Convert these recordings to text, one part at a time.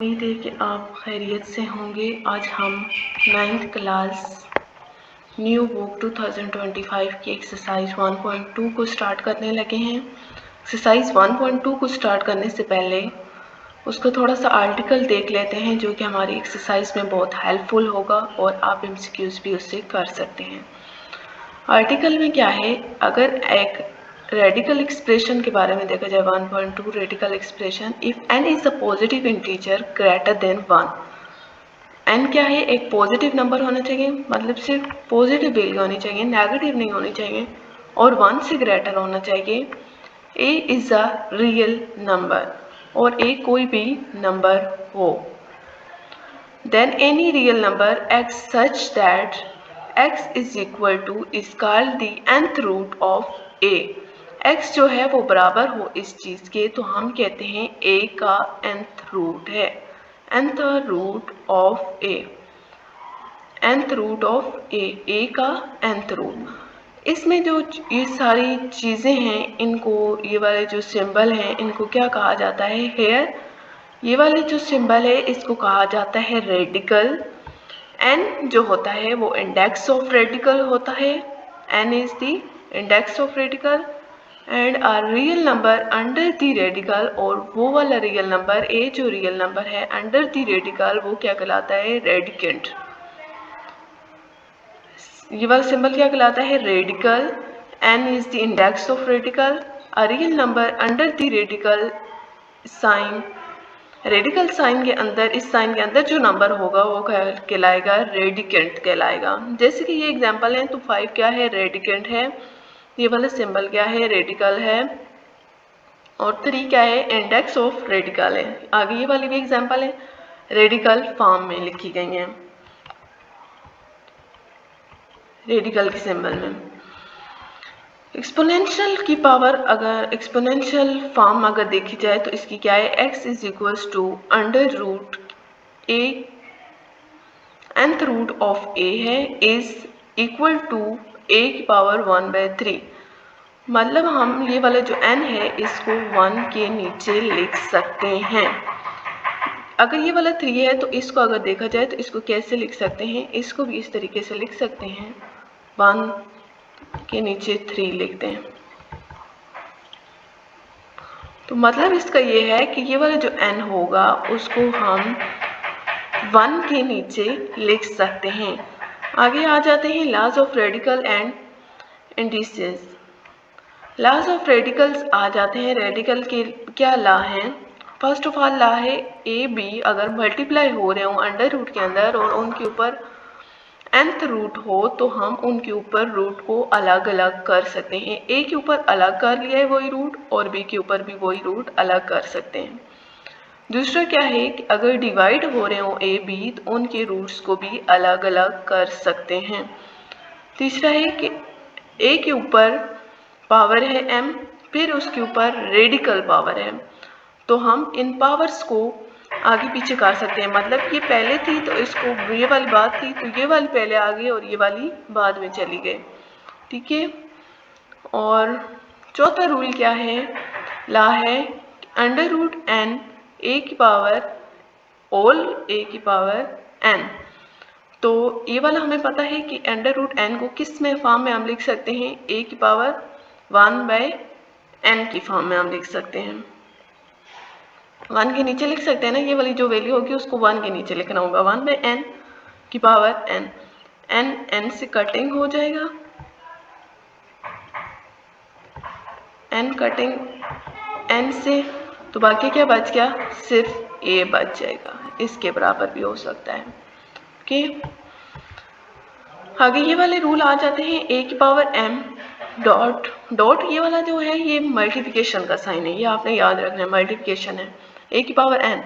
उम्मीद है कि आप खैरियत से होंगे। आज हम 9th क्लास न्यू बुक 2025 की एक्सरसाइज 1.2 को स्टार्ट करने लगे हैं। एक्सरसाइज 1.2 को स्टार्ट करने से पहले उसका थोड़ा सा आर्टिकल देख लेते हैं, जो कि हमारी एक्सरसाइज में बहुत हेल्पफुल होगा और आप एमसीक्यूज भी उससे कर सकते हैं। आर्टिकल में क्या है, अगर एक रेडिकल एक्सप्रेशन के बारे में देखा जाए 1.2 radical expression, if n is a positive integer greater than 1, n क्या है, एक पॉजिटिव नंबर होना चाहिए, मतलब सिर्फ पॉजिटिव वैल्यू होनी चाहिए, नेगेटिव नहीं होनी चाहिए, और 1 से ग्रेटर होना चाहिए। a is a real number और a कोई भी नंबर हो, then any real number x such that x is equal to is called the nth root of a। x जो है वो बराबर हो इस चीज के, तो हम कहते हैं a का nth रूट है, nth root of a, nth root of a का nth रूट। इसमें जो ये सारी चीजें हैं, इनको ये वाले जो सिंबल हैं इनको क्या कहा जाता है, हेयर ये वाले जो सिंबल है इसको कहा जाता है रेडिकल। n जो होता है वो इंडेक्स ऑफ रेडिकल होता है, n is the index of radical and a real number under the radical, और वो वाला रियल नंबर a जो रियल नंबर है अंडर द रेडिकल वो क्या कहलाता है, रेडिकेंट। ये वाला सिंबल क्या कहलाता है, radical. n is the index of radical, a real number under the radical sign, radical sign के अंदर, इस साइन के अंदर जो नंबर होगा वो कहलाएगा रेडिकेंट कहलाएगा। जैसे कि ये एग्जांपल है, तो 5 क्या है, रेडिकेंट है, ये वाला सिंबल क्या है, रेडिकल है, और 3 क्या है, इंडेक्स ऑफ रेडिकल है। आगे ये वाली भी एग्जांपल है, रेडिकल फॉर्म में लिखी गई है रेडिकल के सिंबल में। एक्सपोनेंशियल की पावर, अगर एक्सपोनेंशियल फॉर्म अगर देखी जाए तो इसकी क्या है, x is equals to under root a, nth root of a है, इज इक्वल टू a की पावर 1/3। मतलब हम ये वाला जो n है इसको 1 के नीचे लिख सकते हैं। अगर ये वाला 3 है तो इसको अगर देखा जाए तो इसको कैसे लिख सकते हैं, इसको भी इस तरीके से लिख सकते हैं, 1 के नीचे 3 लिखते हैं। तो मतलब इसका ये है कि ये वाला जो n होगा उसको हम 1 के नीचे लिख सकते हैं। आगे आ जाते हैं laws of radical and indices. Laws of radicals आ जाते हैं, रेडिकल के क्या लॉ हैं, फर्स्ट ऑफ ऑल लॉ है ए बी अगर मल्टीप्लाई हो रहे हो अंडर रूट के अंदर और उनके ऊपर nth रूट हो तो हम उनके ऊपर रूट को अलग अलग कर सकते हैं। a के ऊपर अलग कर लिया है वही रूट और b के ऊपर भी वही रूट अलग कर सकते हैं। दूसरा क्या है कि अगर डिवाइड हो रहे हो a b तो उनके रूट्स को भी अलग अलग कर सकते हैं। तीसरा है कि a के ऊपर पावर है m, फिर उसके ऊपर रेडिकल पावर है, तो हम इन पावर्स को आगे पीछे कर सकते हैं। मतलब ये पहले थी तो इसको, ये वाली बात थी तो ये वाली पहले आ गई और ये वाली बाद में चली गई, ठीक है। और चौथा रूल क्या है, ला है अंडर रूट n a की पावर ऑल a की पावर n। तो ये वाला हमें पता है कि अंडर रूट n को किस में फॉर्म में हम लिख सकते हैं, a की पावर 1/n की फॉर्म में हम लिख सकते हैं। 1 के नीचे लिख सकते हैं ना, ये वाली जो वैल्यू होगी उसको 1 के नीचे लिखना होगा, 1/n की पावर n, n से कटिंग हो जाएगा, n कटिंग n से, तो बाकी क्या बच गया, सिर्फ a बच जाएगा, इसके बराबर भी हो सकता है, ओके। आगे ये वाले रूल आ जाते हैं, a की पावर m डॉट डॉट, ये वाला जो है ये मल्टीप्लिकेशन का साइन है, ये आपने याद रखना है, मल्टीप्लिकेशन है, a की पावर n।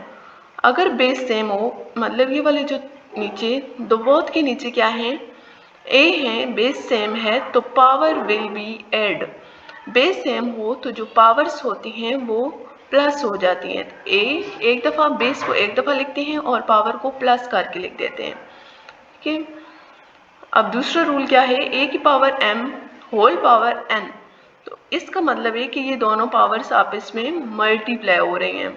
अगर बेस सेम हो, मतलब ये वाले जो नीचे दो बोथ के नीचे क्या है, a है, बेस सेम है तो power will be add. Base same हो तो जो पावर्स होती हैं वो प्लस हो जाती हैं। a एक दफ़ा बेस को एक दफ़ा लिखते हैं और पावर को प्लस करके लिख देते हैं, ठीक है। अब दूसरा रूल क्या है, a की power m whole power n, तो इसका मतलब है कि ये दोनों पावर्स आपस में मल्टीप्लाई हो रही हैं।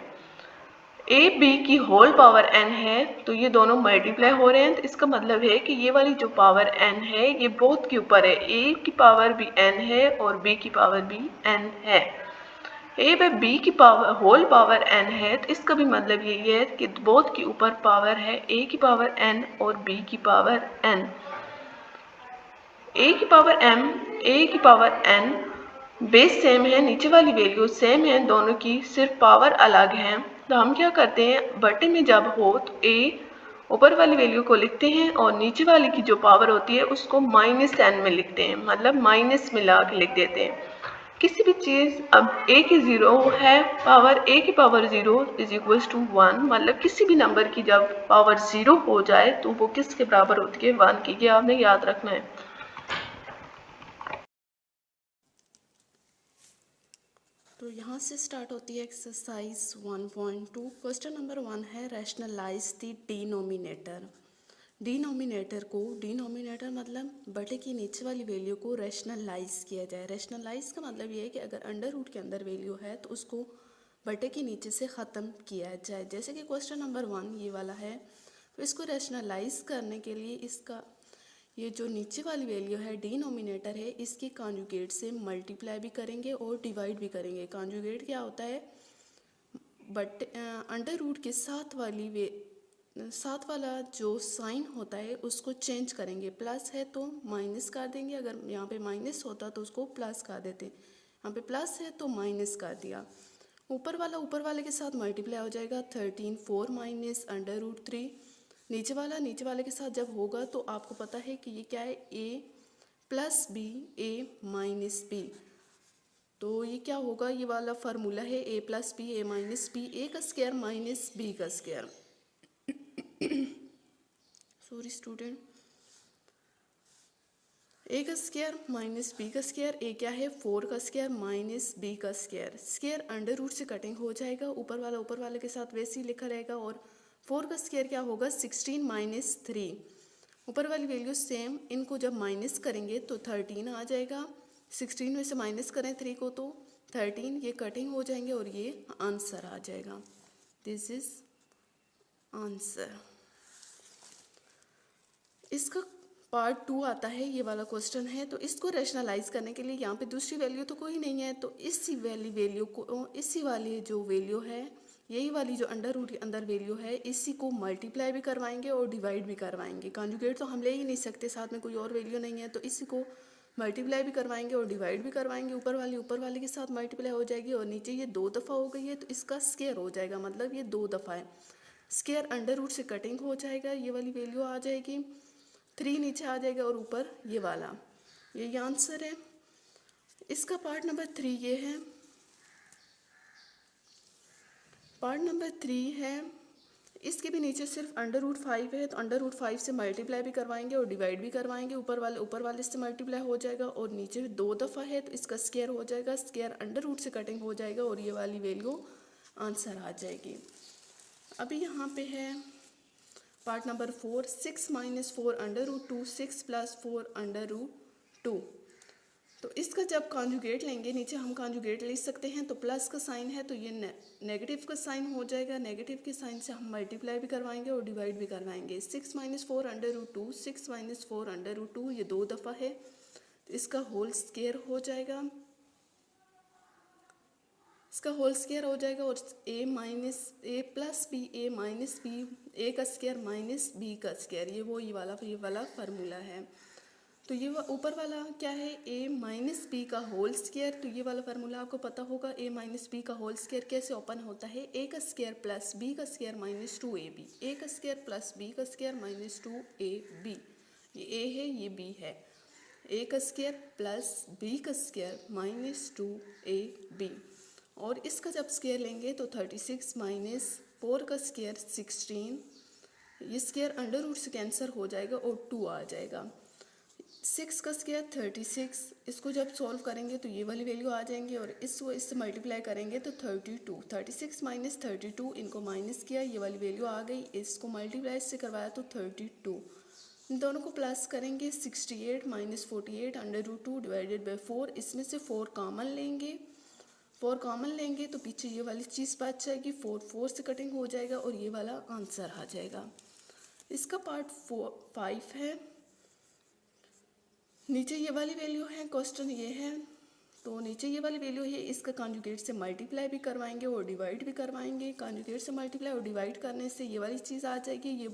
ए बी की होल पावर n है तो ये दोनों मल्टीप्लाई हो रहे हैं, तो इसका मतलब है कि ये वाली जो पावर n है ये बोथ के ऊपर है, a की पावर भी n है और b की पावर भी n है। a बाय b की पावर होल पावर n है तो इसका भी मतलब यही है कि बोथ के ऊपर पावर है, a की पावर n और b की पावर n। a की पावर m, a की पावर n बेस सेम है, नीचे वाली वैल्यू सेम है दोनों की, सिर्फ पावर अलग है। तो हम क्या करते हैं, बटे में जब हो तो a ऊपर वाली वैल्यू को लिखते हैं और नीचे वाली की जो पावर होती है उसको -n में लिखते हैं, मतलब माइनस मिला के लिख देते हैं। किसी भी चीज़ अब a की 0 है पावर, a की पावर 0 इज इक्वल टू 1, मतलब किसी भी नंबर की जब पावर 0 हो जाए तो वो किसके बराबर होती है, 1 की। ये आपने याद रखना है। तो यहाँ से स्टार्ट होती है एक्सरसाइज 1.2। क्वेश्चन नंबर 1 है रैशनलाइज द डिनोमिनेटर। डिनोमिनेटर मतलब बटे की नीचे वाली वैल्यू को रैशनलाइज किया जाए। रैशनलाइज का मतलब ये है कि अगर अंडर रूट के अंदर वैल्यू है तो उसको बटे के नीचे से ख़त्म किया जाए। जैसे कि क्वेश्चन नंबर 1 ये वाला है, तो इसको रैशनलाइज करने के लिए इसका ये जो नीचे वाली वैल्यू है डिनोमिनेटर है, इसके कॉन्जुगेट से मल्टीप्लाई भी करेंगे और डिवाइड भी करेंगे। कॉन्जुगेट क्या होता है, बट अंडर रूट के साथ वाला जो साइन होता है उसको चेंज करेंगे। प्लस है तो माइनस कर देंगे, अगर यहाँ पे माइनस होता तो उसको प्लस कर देते। यहाँ पे प्लस है तो माइनस कर दिया। ऊपर वाले के साथ मल्टीप्लाई हो जाएगा, 13 4 माइनस अंडर रूट 3। नीचे वाले के साथ जब होगा तो आपको पता है कि ये क्या है, a plus B A minus B. तो ये क्या होगा, ये वाला फार्मूला है a plus B A minus B, A का स्क्वायर माइनस बी का स्क्वायर। सॉरी स्टूडेंट, ए का स्क्वायर माइनस बी का स्क्वायर, ए क्या है 4 का स्क्वायर माइनस बी का स्क्वायर। स्क्वायर अंडर रूट से कटिंग हो जाएगा, ऊपर वाले के साथ वैसे ही लिखा रहेगा। और 4 का स्क्वायर क्या होगा, 16 माइनस 3। ऊपर वाली वैल्यू सेम, इनको जब माइनस करेंगे तो 13 आ जाएगा। 16 में से माइनस करें 3 को तो 13, ये कटिंग हो जाएंगे और ये आंसर आ जाएगा। This is answer. इसका पार्ट 2 आता है, ये वाला क्वेश्चन है। तो इसको रैशनलाइज करने के लिए यहाँ पे दूसरी वैल्यू तो कोई नहीं है, तो इसी वाली जो वैल्यू है, यही वाली जो अंडर रूट के अंदर वैल्यू है, इसी को मल्टीप्लाई भी करवाएंगे और डिवाइड भी करवाएंगे। कॉन्जुगेट तो हम ले ही नहीं सकते, साथ में कोई और वैल्यू नहीं है, तो इसी को मल्टीप्लाई भी करवाएंगे और डिवाइड भी करवाएंगे। ऊपर वाले के साथ मल्टीप्लाई हो जाएगी और नीचे ये 2 दफ़ा हो गई है तो इसका स्क्वायर हो जाएगा, मतलब ये 2 दफ़ा है। स्क्वायर अंडर रूट से कटिंग हो जाएगा, ये वाली वैल्यू आ जाएगी, 3 नीचे आ जाएगा और ऊपर ये वाला, ये आंसर है। इसका पार्ट नंबर 3 ये है। पार्ट नंबर 3 है, इसके भी नीचे सिर्फ अंडर रूट 5 है, तो अंडर रूट 5 से मल्टीप्लाई भी करवाएंगे और डिवाइड भी करवाएंगे। ऊपर वाले से मल्टीप्लाई हो जाएगा और नीचे 2 दफ़ा है तो इसका स्क्वायर हो जाएगा, स्क्वायर अंडर रूट से कटिंग हो जाएगा और ये वाली वैल्यू आंसर आ जाएगी। अभी यहाँ पे है part number 4, 6 minus 4 under root 2, 6 plus 4 under root 2। तो इसका जब कॉन्जुगेट लेंगे, नीचे हम कॉन्जुगेट ले सकते हैं, तो प्लस का साइन है तो ये नेगेटिव का साइन हो जाएगा। नेगेटिव के साइन से हम मल्टीप्लाई भी करवाएंगे और डिवाइड भी करवाएंगे। 6 minus 4 under root 2, 6 minus 4 under root 2, ये 2 दफ़ा है तो इसका होल स्क्वायर हो जाएगा। इसका होल स्क्वायर हो जाएगा और ए plus B A minus B, A का स्क्वायर माइनस बी का स्क्वायर, ये वाला फार्मूला है। तो ये ऊपर वाला क्या है, a माइनस बी का होल स्क्वायर। तो ये वाला फार्मूला आपको पता होगा, a माइनस बी का होल स्क्वायर कैसे ओपन होता है, a का स्क्वायर प्लस b का स्क्वायर माइनस 2ab, a का स्क्वायर प्लस b का स्क्वायर माइनस 2ab। ये a है ये b है, a का स्क्वायर प्लस b का स्क्वायर माइनस 2ab। और इसका जब स्क्वायर लेंगे तो 36 माइनस 4 का स्क्वायर 16, ये स्क्वायर अंडर रूट से कैंसर हो जाएगा और 2 आ जाएगा। 6 का स्क्वायर 36, इसको जब सॉल्व करेंगे तो ये वाली वैल्यू आ जाएंगी और इससे मल्टीप्लाई करेंगे तो 32। 36 माइनस 32, इनको माइनस किया, ये वाली वैल्यू आ गई, इसको मल्टीप्लाई से करवाया तो 32। इन दोनों को प्लस करेंगे, 68 minus 48 under root 2 divided by 4, इसमें से 4 कॉमन लेंगे 4 कॉमन लेंगे तो पीछे ये वाली चीज़ बच जाएगी, 4 से कटिंग हो जाएगा और ये वाला आंसर आ जाएगा। इसका पार्ट 5 है। नीचे ये वाली वैल्यू है, क्वेश्चन ये है तो नीचे ये वाली वैल्यू है, इसका कॉन्जुगेट से मल्टीप्लाई भी करवाएंगे और डिवाइड भी करवाएंगे। कॉन्जुगेट से मल्टीप्लाई और डिवाइड करने से ये वाली चीज़ आ जाएगी, ये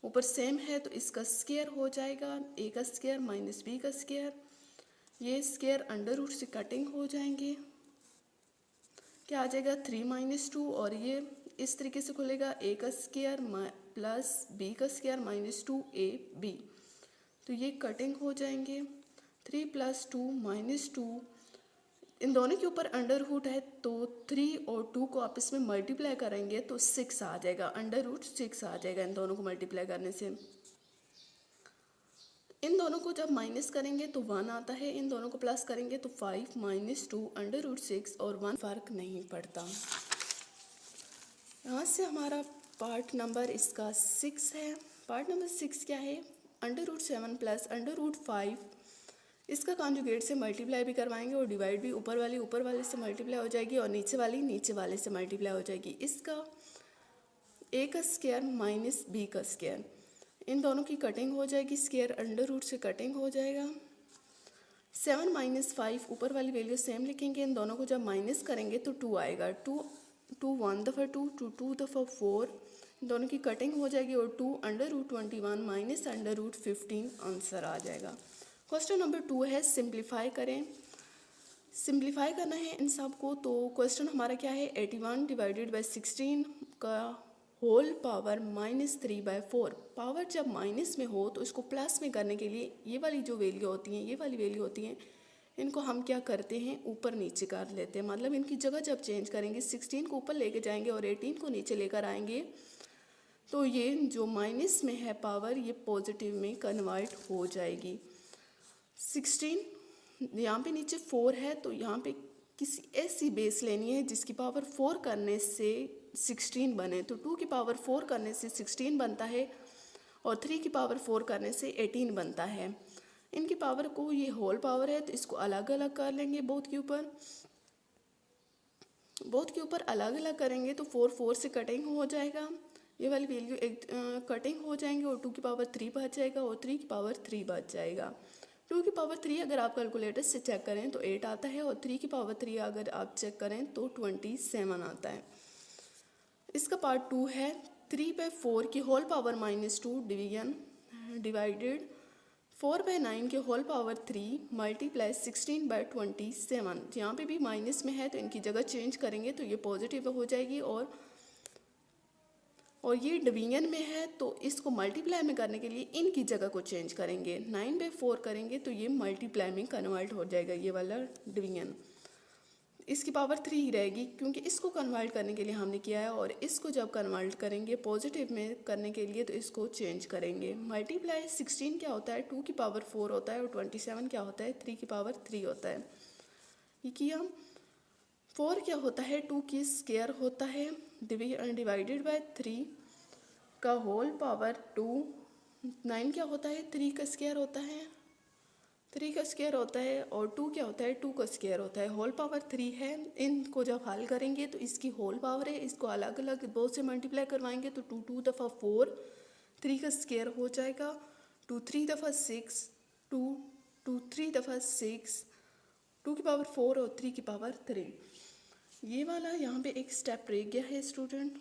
ऊपर सेम है तो इसका स्क्वायर हो जाएगा, a का स्क्वायर माइनस b का स्क्वायर। ये स्क्वायर अंडर रूट से कटिंग हो जाएंगे, क्या आ जाएगा 3 - 2 और ये इस तरीके से खुलेगा a का स्क्वायर प्लस b का स्क्वायर माइनस 2ab। तो ये कटिंग हो जाएंगे, 3 + 2 - 2, इन दोनों के ऊपर अंडर रूट है तो 3 और 2 को आपस में मल्टीप्लाई करेंगे तो 6 आ जाएगा, अंडर रूट 6 आ जाएगा इन दोनों को मल्टीप्लाई करने से। इन दोनों को जब माइनस करेंगे तो 1 आता है, इन दोनों को प्लस करेंगे तो 5 - 2 अंडर रूट 6 और 1 फ़र्क नहीं पड़ता। यहाँ से हमारा पार्ट नंबर इसका 6 है। पार्ट नंबर 6 क्या है, under root 7 plus under root 5, इसका कॉन्जुगेट से मल्टीप्लाई भी करवाएंगे और डिवाइड भी, ऊपर वाले से मल्टीप्लाई हो जाएगी और नीचे वाले से मल्टीप्लाई हो जाएगी। इसका a का स्क्वायर माइनस b का स्क्वायर, इन दोनों की कटिंग हो जाएगी, स्क्वायर अंडर रूट से कटिंग हो जाएगा। 7 - 5 ऊपर वाली वैल्यू सेम लिखेंगे, इन दोनों को जब माइनस करेंगे तो 2 आएगा, 2 1 दफ़ा 2, 2 दफ़ा 4, इन दोनों की कटिंग हो जाएगी और 2 under root 21 minus under root 15 answer आ जाएगा। क्वेश्चन नंबर 2 है, सिंप्लीफाई करें। सिंप्लीफाई करना है इन सब को, तो क्वेश्चन हमारा क्या है, 81 डिवाइडेड बाई 16 का होल पावर -3/4। पावर जब माइनस में हो तो इसको प्लस में करने के लिए ये वाली जो वैल्यू होती हैं, ये वाली वैल्यू होती हैं, इनको हम क्या करते हैं, ऊपर नीचे कर लेते हैं। मतलब इनकी जगह जब चेंज करेंगे, 16 को ऊपर लेके जाएंगे और 18 को नीचे लेकर आएंगे तो ये जो माइनस में है पावर, ये पॉजिटिव में कन्वर्ट हो जाएगी। 16 यहाँ पे नीचे 4 है तो यहाँ पे किसी ऐसी बेस लेनी है जिसकी पावर 4 करने से 16 बने, तो 2 की पावर 4 करने से 16 बनता है और 3 की पावर 4 करने से 18 बनता है। इनकी पावर को, ये होल पावर है तो इसको अलग अलग कर लेंगे, बोथ के ऊपर अलग अलग करेंगे तो 4 से कटिंग हो जाएगा, ये वाली वैल्यू कटिंग हो जाएंगे और 2 की पावर 3 बच जाएगा और 3 की पावर 3 बच जाएगा। 2 की पावर 3 अगर आप कैलकुलेटर से चेक करें तो 8 आता है और 3 की पावर 3 अगर आप चेक करें तो 27 आता है। इसका पार्ट 2 है, 3/4 की होल पावर -2 डिवीजन डिवाइडेड 4/9 के होल पावर 3 मल्टीप्लाई 16/27। यहाँ पे भी माइनस में है तो इनकी जगह चेंज करेंगे तो ये पॉजिटिव हो जाएगी और ये डिवीजन में है तो इसको मल्टीप्लाई में करने के लिए इनकी जगह को चेंज करेंगे, 9/4 करेंगे तो ये मल्टीप्लाई में कन्वर्ट हो जाएगा, ये वाला डिवीजन। इसकी पावर 3 ही रहेगी क्योंकि इसको कन्वर्ट करने के लिए हमने किया है और इसको जब कन्वर्ट करेंगे पॉजिटिव में करने के लिए तो इसको चेंज करेंगे। मल्टीप्लाई 16 क्या होता है, 2 की पावर 4 होता है और 27 क्या होता है, 3 की पावर 3 होता है। ये किया। 4 क्या होता है, 2 की स्क्वायर होता है डिवाइडेड बाय 3 का होल पावर 2। 9 क्या होता है, 3 का स्क्वायर होता है, 3 का स्क्वायर होता है और 2 क्या होता है, 2 का स्क्वायर होता है। होल पावर 3 है, इनको जब हल करेंगे तो इसकी होल पावर है, इसको अलग अलग 2 से मल्टीप्लाई करवाएंगे तो 2 दफ़ा 4, 3 का स्क्वायर हो जाएगा, 2 3 दफ़ा 6, 2 3 दफ़ा 6, 2 की पावर 4 और 3 की पावर 3। ये वाला यहाँ पे एक स्टेप रह गया है स्टूडेंट।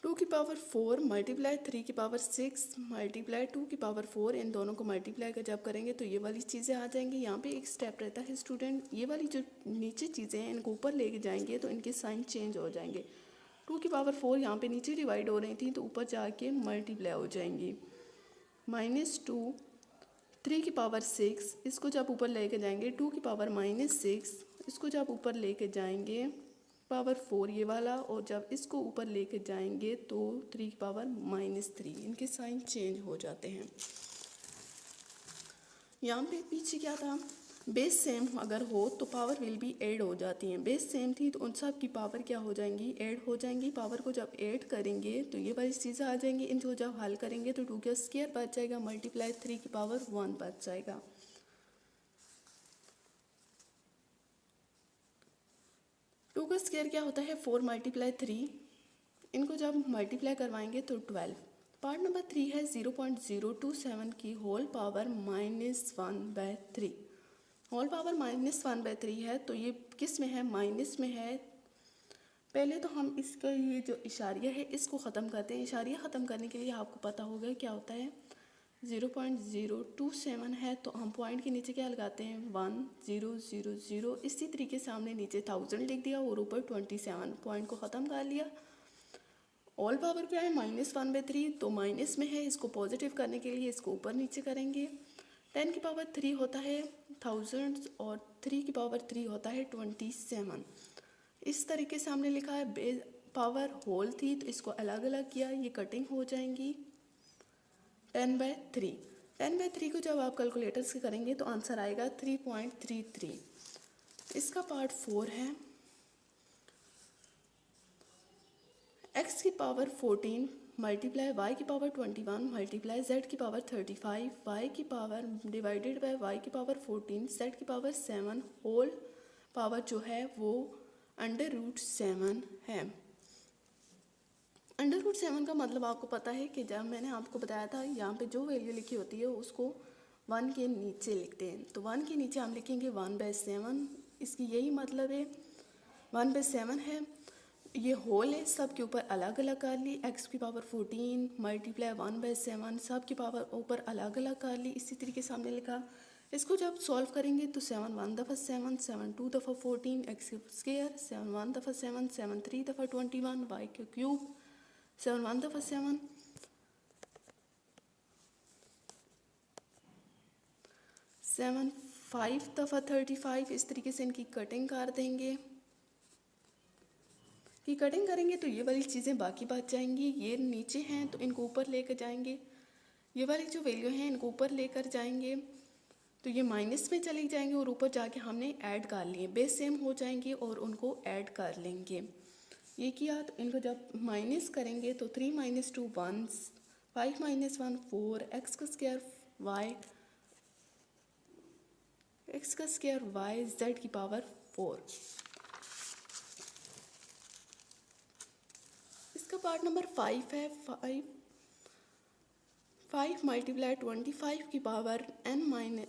टू की पावर 4 मल्टीप्लाई 3 की पावर 6 मल्टीप्लाई 2 की पावर 4, इन दोनों को मल्टीप्लाई का जब करेंगे तो ये वाली चीज़ें आ जाएंगी। यहाँ पे एक स्टेप रहता है स्टूडेंट, ये वाली जो नीचे चीज़ें हैं इनको ऊपर लेके जाएंगे तो इनके साइन चेंज हो जाएंगे। 2 की पावर 4 यहाँ पे नीचे डिवाइड हो रही थी तो ऊपर जाके मल्टीप्लाई हो जाएंगी। -2 3 की पावर 6, इसको जब ऊपर लेके जाएंगे 2 की पावर -6, इसको जब ऊपर लेके जाएंगे पावर 4 ये वाला, और जब इसको ऊपर लेके जाएंगे तो 3 की पावर -3, इनके साइन चेंज हो जाते हैं। यहाँ पे पीछे क्या था, बेस सेम अगर हो तो पावर विल बी ऐड हो जाती हैं। बेस सेम थी तो उन सब की पावर क्या हो जाएंगी, ऐड हो जाएंगी। पावर को जब ऐड करेंगे तो ये वाली चीज़ें आ जाएंगी। इनको जब हल करेंगे तो 2 का स्क्वायर बच जाएगा मल्टीप्लाई 3 की पावर 1 बच जाएगा। टू का स्क्वायर क्या होता है 4 मल्टीप्लाई 3, इनको जब मल्टीप्लाई करवाएंगे तो 12। पार्ट नंबर 3 है 0.027 की होल पावर -1/3। होल पावर -1/3 है तो ये किस में है, माइनस में है। पहले तो हम इसका ये जो इशारिया है इसको ख़त्म करते हैं। इशारिया ख़त्म करने के लिए आपको पता होगा क्या होता है, 0.027 है तो हम पॉइंट के नीचे क्या लगाते हैं 1000। इसी तरीके से हमने नीचे 1000 लिख दिया और ऊपर 27, पॉइंट को ख़त्म कर लिया। ऑल पावर क्या है -1/3 तो माइनस में है, इसको पॉजिटिव करने के लिए इसको ऊपर नीचे करेंगे। 10 की पावर 3 होता है 1000 और 3 की पावर 3 होता है 27। इस तरीके से हमने लिखा है। पावर होल थी तो इसको अलग अलग किया, ये कटिंग हो जाएंगी 10/3। 10/3 को जब आप कैलकुलेटर से करेंगे तो आंसर आएगा 3.33। इसका पार्ट 4 है x की पावर 14 मल्टीप्लाई y की पावर 21 मल्टीप्लाई z की पावर 35 y की पावर डिवाइडेड बाय y की पावर 14 z की पावर 7 होल पावर जो है वो √7 है। √7 का मतलब आपको पता है कि जब मैंने आपको बताया था यहाँ पे जो वैल्यू लिखी होती है उसको 1 के नीचे लिखते हैं, तो 1 के नीचे हम लिखेंगे 1/7। इसकी यही मतलब है 1/7 है। ये होल है, सब के ऊपर अलग अलग कर ली। x की पावर 14 मल्टीप्लाई 1/7 सब की पावर ऊपर अलग अलग कर ली। इसी तरीके से हमने लिखा। इसको जब सॉल्व करेंगे तो 7 1 दफ़ा 7 7 2 दफ़ा 14 x स्क्वायर 7 1 दफ़ा 7 7 3 दफ़ा 21 y के क्यूब 7 1 दफ़ा 7 7 5 दफ़ा 35। इस तरीके से इनकी कटिंग कर देंगे। कि कटिंग करेंगे तो ये वाली चीज़ें बाकी बच जाएंगी। ये नीचे हैं तो इनको ऊपर लेकर जाएंगे। ये वाली जो वैल्यू हैं इनको ऊपर लेकर जाएंगे तो ये माइनस में चली जाएंगे और ऊपर जाके हमने ऐड कर लिए, बेस सेम हो जाएंगे और उनको ऐड कर लेंगे। ये किया तो इनको जब माइनस करेंगे तो 3 - 2 1 5 - 1 4 x का स्क्वायर y z की पावर 4। इसका पार्ट नंबर 5 है 5 मल्टीप्लाई 25 की पावर n + 1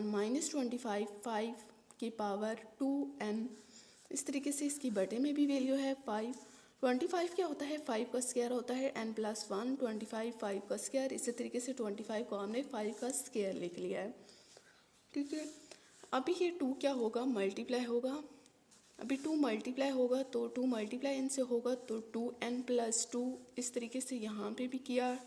-25 5 की पावर 2n। इस तरीके से इसकी बटे में भी वैल्यू है 5। 25 क्या होता है 5 का स्क्वायर होता है n + 1 25 5 का स्क्वायर। इसी तरीके से 25 को हमने 5 का स्क्वायर लिख लिया है। ठीक है, अभी ये 2 क्या होगा मल्टीप्लाई होगा। अभी 2 मल्टीप्लाई होगा तो 2 मल्टीप्लाई n से होगा तो 2n + 2। इस तरीके से यहाँ पे भी किया।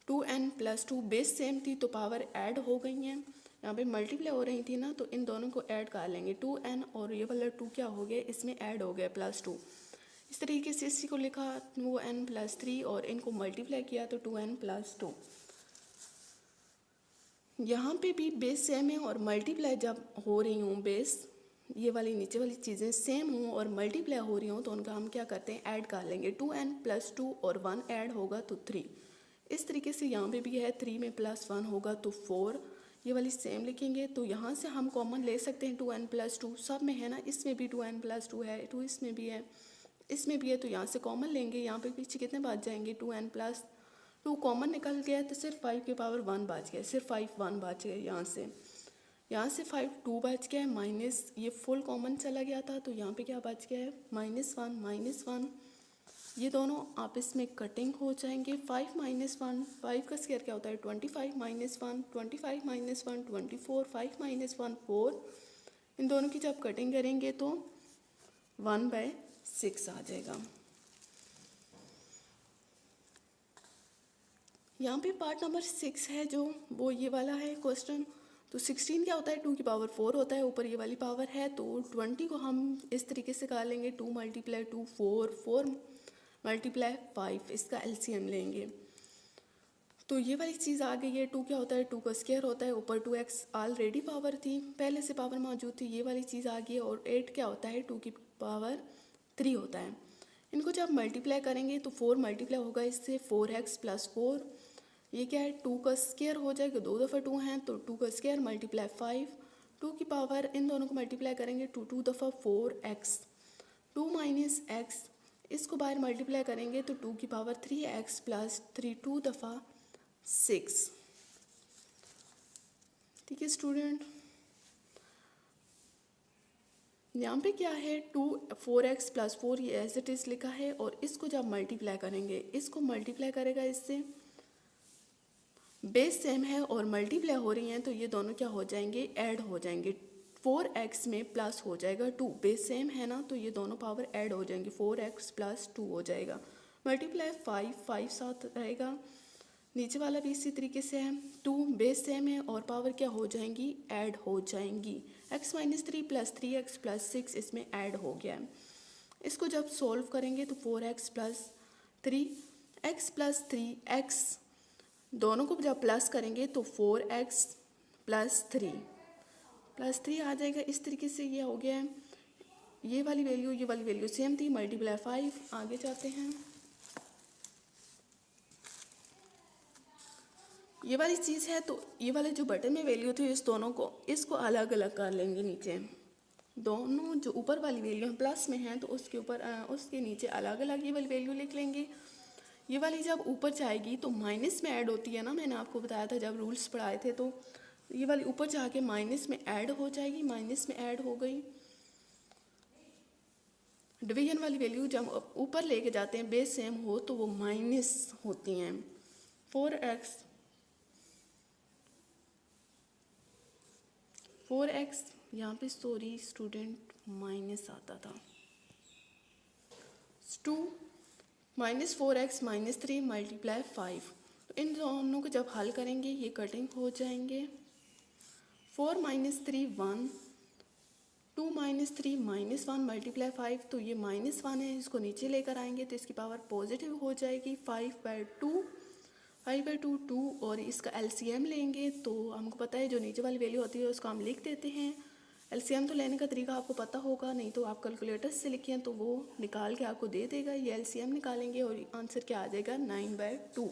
Two n plus 2 base same थी तो पावर ऐड हो गई हैं। यहाँ पे मल्टीप्लाई हो रही थी ना तो इन दोनों को ऐड कर लेंगे। 2n और ये वाला 2 क्या हो गया इसमें ऐड हो गया +2। इस तरीके से इसी को लिखा वो n + 3 और इनको मल्टीप्लाई किया तो 2n + 2। यहाँ पे भी बेस सेम है और मल्टीप्लाई जब हो रही हूँ बेस ये वाली नीचे वाली चीज़ें सेम हों और मल्टीप्लाई हो रही हों तो उनका हम क्या करते हैं ऐड कर लेंगे। 2n + 2 और 1 ऐड होगा तो 3। इस तरीके से यहाँ पे भी है 3 में +1 होगा तो 4। ये वाली सेम लिखेंगे तो यहाँ से हम कॉमन ले सकते हैं 2n + 2 सब में है ना। इसमें भी 2n + 2 है, 2 इसमें भी है, इसमें भी है तो यहाँ से कॉमन लेंगे। यहाँ पे पीछे कितने बच जाएंगे 2n + 2 कॉमन निकल गया तो सिर्फ 5 की पावर 1 बच गया, सिर्फ 5 1 बच गए। यहाँ से 5 2 बच गया है माइनस ये फुल कॉमन चला गया था तो यहाँ पे क्या बच गया है -1 -1। ये दोनों आपस में कटिंग हो जाएंगे। 5 - 1 5 का स्क्वायर क्या होता है 25 - 1 25 - 1 24 5 - 1 4। इन दोनों की जब कटिंग करेंगे तो 1/6 आ जाएगा। यहाँ पे पार्ट नंबर 6 है जो वो ये वाला है क्वेश्चन। तो 16 क्या होता है 2 की पावर 4 होता है, ऊपर ये वाली पावर है तो 20 को हम इस तरीके से कर लेंगे 2 × 2 4 4 मल्टीप्लाई 5, इसका एलसीएम लेंगे तो ये वाली चीज़ आ गई है। 2 क्या होता है, 2 का स्क्वायर होता है, ऊपर 2x ऑलरेडी पावर थी, पहले से पावर मौजूद थी, ये वाली चीज़ आ गई है। और 8 क्या होता है, 2 की पावर 3 होता है। इनको जब मल्टीप्लाई करेंगे तो 4 मल्टीप्लाई होगा इससे, 4x + 4, ये क्या है 2 का स्क्वायर हो जाएगा, 2 दफ़ा 2 हैं तो 2 का स्क्वायर मल्टीप्लाई 5, 2 की पावर इन दोनों को मल्टीप्लाई करेंगे 2 दफ़ा 4x, 2 माइनस x, इसको बाहर मल्टीप्लाई करेंगे तो 2 की पावर 3x + 3, 2 दफ़ा 6। ठीक है स्टूडेंट, यहाँ पे क्या है 4x + 4 ये एज इट इज़ लिखा है। और इसको जब मल्टीप्लाई करेंगे, इसको मल्टीप्लाई करेगा इससे, बेस सेम है और मल्टीप्लाई हो रही हैं तो ये दोनों क्या हो जाएंगे, ऐड हो जाएंगे। 4x में प्लस हो जाएगा 2, बेस सेम है ना, तो ये दोनों पावर ऐड हो जाएंगे, 4x + 2 हो जाएगा। मल्टीप्लाई 5 साथ रहेगा, नीचे वाला भी इसी तरीके से है। 2 बेस सेम है और पावर क्या हो जाएंगी, ऐड हो जाएंगी। x - 3 + 3x + 6 इसमें ऐड हो गया है। इसको जब सॉल्व करेंगे तो 4x + 3, x + 3x, दोनों को जब प्लस करेंगे तो 4x + 3 आ जाएगा। इस तरीके से ये हो गया है। ये वाली वैल्यू सेम थी, मल्टीप्लाई 5। आगे जाते हैं, ये वाली चीज़ है तो ये वाले जो बटन में वैल्यू थी इस दोनों को, इसको अलग अलग कर लेंगे। नीचे दोनों जो ऊपर वाली वैल्यू प्लस में हैं तो उसके ऊपर उसके नीचे अलग अलग ये वाली वैल्यू लिख लेंगे। ये वाली जब ऊपर जाएगी तो माइनस में ऐड होती है ना, मैंने आपको बताया था जब रूल्स पढ़ाए थे, तो ये वाली ऊपर जाके माइनस में ऐड हो जाएगी, माइनस में ऐड हो गई। डिवीजन वाली वैल्यू जब ऊपर लेके जाते हैं बेस सेम हो तो वो माइनस होती हैं। 4x यहाँ पे सॉरी स्टूडेंट माइनस आता था, 2 - 4x - 3 मल्टीप्लाई 5, तो इन दोनों को जब हल करेंगे ये कटिंग हो जाएंगे। 4 - 3 1, 2 - 3 -1 मल्टीप्लाई 5, तो ये -1 है, इसको नीचे लेकर आएंगे तो इसकी पावर पॉजिटिव हो जाएगी। 5/2 2 और इसका एलसीएम लेंगे तो हमको पता है जो नीचे वाली वैल्यू होती है उसको हम लिख देते हैं। एलसीएम तो लेने का तरीका आपको पता होगा, नहीं तो आप कैलकुलेटर से लिखें तो वो निकाल के आपको दे देगा। ये एलसीएम निकालेंगे और आंसर क्या आ जाएगा, 9/2।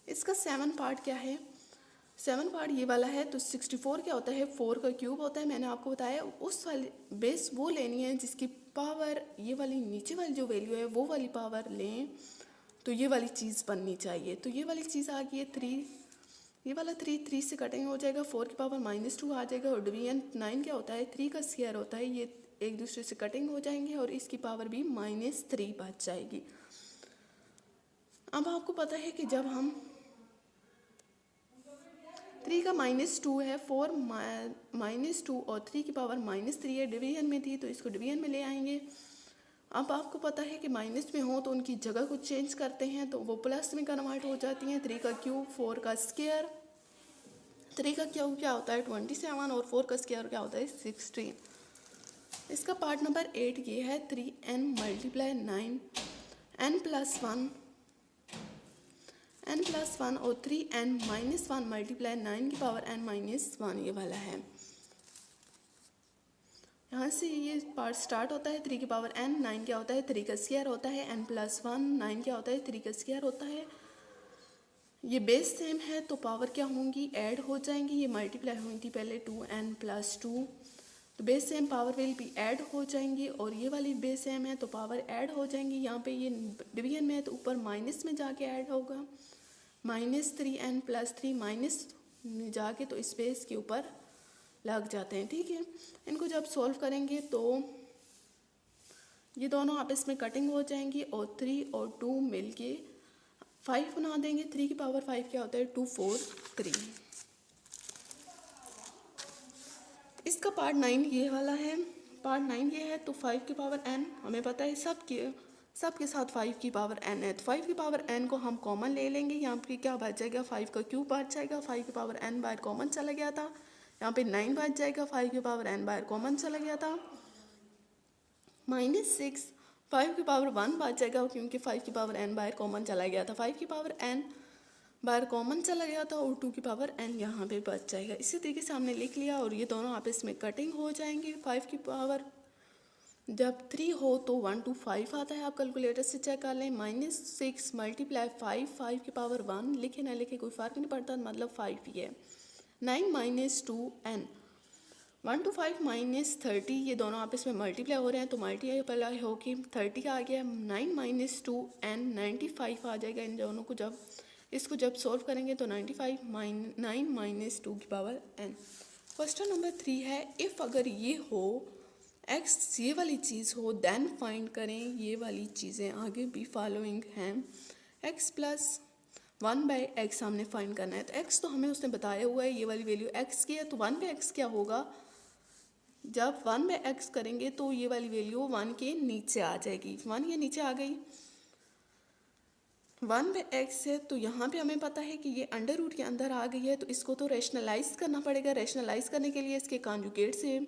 इसका 7 पार्ट क्या है, 7 पार्ट ये वाला है। तो 64 क्या होता है, 4 का क्यूब होता है, मैंने आपको बताया। उस वाली बेस वो लेनी है जिसकी पावर ये वाली नीचे वाली जो वैल्यू है वो वाली पावर लें, तो ये वाली चीज़ बननी चाहिए। तो ये वाली चीज़ आ गई है 3, ये वाला 3 से कटिंग हो जाएगा, 4 की पावर -2 आ जाएगा। और डिवीजन 9 क्या होता है, 3 का स्क्वायर होता है, ये एक दूसरे से कटिंग हो जाएंगे और इसकी पावर भी -3 बच जाएगी। अब आपको पता है कि जब हम 3 का -2 है, 4 -2 और 3 की पावर -3 है, डिवीजन में थी तो इसको डिवीजन में ले आएंगे। अब आपको पता है कि माइनस में हो तो उनकी जगह को चेंज करते हैं तो वो प्लस में कन्वर्ट हो जाती हैं। 3 का क्यूब 4 का स्क्वायर, 3 का क्यूब क्या होता है 27 और 4 का स्क्वायर क्या होता है 16। इसका पार्ट नंबर 8 ये है 3n मल्टीप्लाई 9, n + 1 और 3n - 1 मल्टीप्लाई 9 की पावर n - 1 ये वाला है। यहाँ से ये पार्ट स्टार्ट होता है 3 की पावर n, 9 क्या होता है 3 का स्क्वायर होता है, n + 1 9 क्या होता है 3 का स्क्वायर होता है। ये बेस सेम है तो पावर क्या होंगी, ऐड हो जाएंगी। ये मल्टीप्लाई हुई थी पहले 2n + 2, तो बेस सेम पावर विल भी ऐड हो जाएंगी। और ये वाली बेस सेम है तो पावर ऐड हो जाएंगी। यहाँ पे ये डिवीजन में है तो ऊपर माइनस में जाके ऐड होगा, -3n + 3 माइनस में जाके तो इस बेस के ऊपर लग जाते हैं। ठीक है, इनको जब सॉल्व करेंगे तो ये दोनों आपस में कटिंग हो जाएंगी और 3 और 2 मिलके 5 बना देंगे। 3 की पावर 5 क्या होता है 243। इसका पार्ट 9 ये वाला है, पार्ट 9 ये है तो 5 की पावर n हमें पता है सबके साथ 5 की पावर n है, तो 5 की पावर n को हम कॉमन ले लेंगे। यहाँ पे क्या बच जाएगा 5 का क्यूब बच जाएगा, 5 की पावर n बाहर कॉमन चला गया था, यहाँ पे 9 बच जाएगा, 5 की पावर n बाहर कॉमन चला गया था, -6 5 की पावर 1 बच जाएगा क्योंकि 5 की पावर n बाहर कॉमन चला गया था, 5 की पावर n बाहर कॉमन चला गया था और 2 की पावर n यहाँ पे बच जाएगा। इसी तरीके से हमने लिख लिया और ये दोनों आपस में कटिंग हो जाएंगे। 5 की पावर जब 3 हो तो 1 to 5 आता है, आप कैलकुलेटर से चेक कर लें। -6 मल्टीप्लाई 5 की पावर 1 लिखे ना लिखे कोई फ़र्क नहीं पड़ता, मतलब 5 ही है। 9 - 2n 1 to 5 - 30, ये दोनों आपस में मल्टीप्लाई हो रहे हैं तो मल्टीप्लाई होके 30 आ गया। 9 - 2n 95 आ जाएगा। इन दोनों को जब इसको जब सॉल्व करेंगे तो 95 9 - 2 की पावर n। क्वेश्चन नंबर 3 है, इफ़ अगर ये हो x ये वाली चीज़ हो देन फाइंड करें ये वाली चीज़ें आगे भी फॉलोइंग हैं। x + 1/x हमने फाइंड करना है, तो x तो हमें उसने बताया हुआ है, ये वाली वैल्यू x की है, तो 1/x क्या होगा, जब 1/x करेंगे तो ये वाली वैल्यू 1 के नीचे आ जाएगी। 1 के नीचे आ गई 1/x है, तो यहाँ पे हमें पता है कि ये अंडर रूट के अंदर आ गई है, तो इसको तो रैशनलाइज करना पड़ेगा। रैशनलाइज करने के लिए इसके कॉन्जुगेट से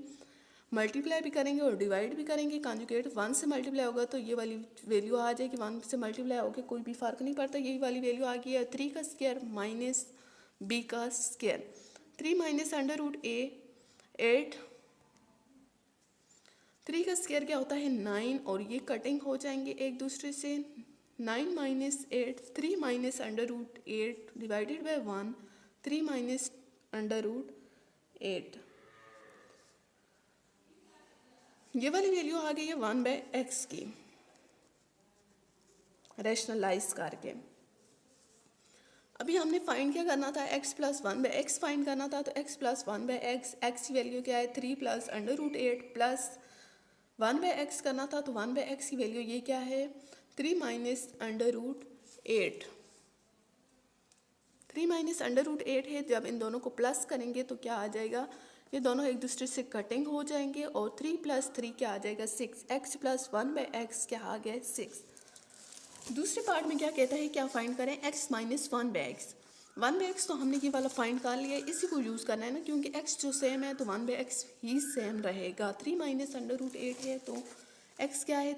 मल्टीप्लाई भी करेंगे और डिवाइड भी करेंगे। कॉन्जुगेट 1 से मल्टीप्लाई होगा तो ये वाली वैल्यू आ जाएगी, 1 से मल्टीप्लाई होगी कोई भी फ़र्क नहीं पड़ता, यही वाली वैल्यू आ गई है। 3 का स्क्वायर माइनस b का square, 3 minus under root a 8, 3 का स्क्वायर क्या होता है 9 और ये कटिंग हो जाएंगे एक दूसरे से। 9 minus 8, 3 minus under root 8 divided by 1, 3 minus under root 8, ये वाली वैल्यू आ गई है 1/x की रैशनलाइज करके। अभी हमने फाइंड क्या करना था, x + 1/x फाइंड करना था, तो x + 1/x, x की वैल्यू क्या है 3 + अंडर रूट 8 प्लस 1/x करना था, तो 1/x की वैल्यू ये क्या है 3 minus under root 8, 3 minus under root 8 है। जब इन दोनों को प्लस करेंगे तो क्या आ जाएगा, ये दोनों एक दूसरे से कटिंग हो जाएंगे और 3 + 3 क्या आ जाएगा 6, x + 1/x क्या आ गया 6। दूसरे पार्ट में क्या कहता है, क्या फाइंड करें x - 1/x। 1/x तो हमने ये वाला फाइंड कर लिया है, इसी को यूज़ करना है ना, क्योंकि x जो सेम है तो 1/x ही सेम रहेगा। 3 माइनस अंडर रूट 8 है तो x क्या है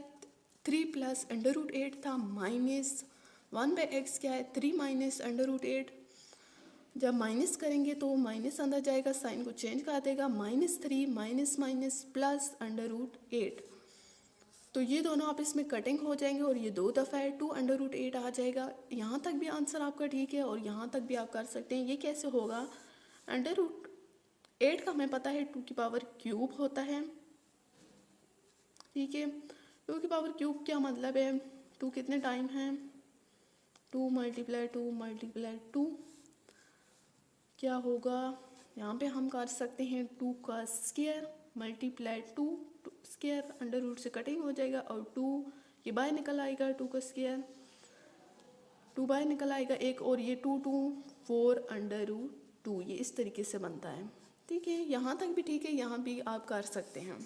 3 + अंडर रूट 8 था, माइनस 1/x क्या है 3 माइनस अंडर रूट 8। जब माइनस करेंगे तो माइनस अंदर जाएगा, साइन को चेंज कर देगा, -3 minus minus plus under root 8, तो ये दोनों आपस में कटिंग हो जाएंगे और ये 2 दफ़ा है 2 अंडर रूट 8 आ जाएगा। यहाँ तक भी आंसर आपका ठीक है और यहाँ तक भी आप कर सकते हैं। ये कैसे होगा, अंडर रूट 8 का हमें पता है 2 की पावर क्यूब होता है, ठीक है। 2 की पावर क्यूब क्या मतलब है, 2 कितने टाइम है 2 × 2 क्या होगा, यहाँ पे हम कर सकते हैं 2 का square multiply 2 square, under root से कटिंग हो जाएगा और 2 ये बाहर निकल आएगा, 2 का स्क्वायर 2 बाहर निकल आएगा एक, और ये 2 2 4 अंडर रूट 2, ये इस तरीके से बनता है, ठीक है। यहाँ तक भी ठीक है, यहाँ भी आप कर सकते हैं।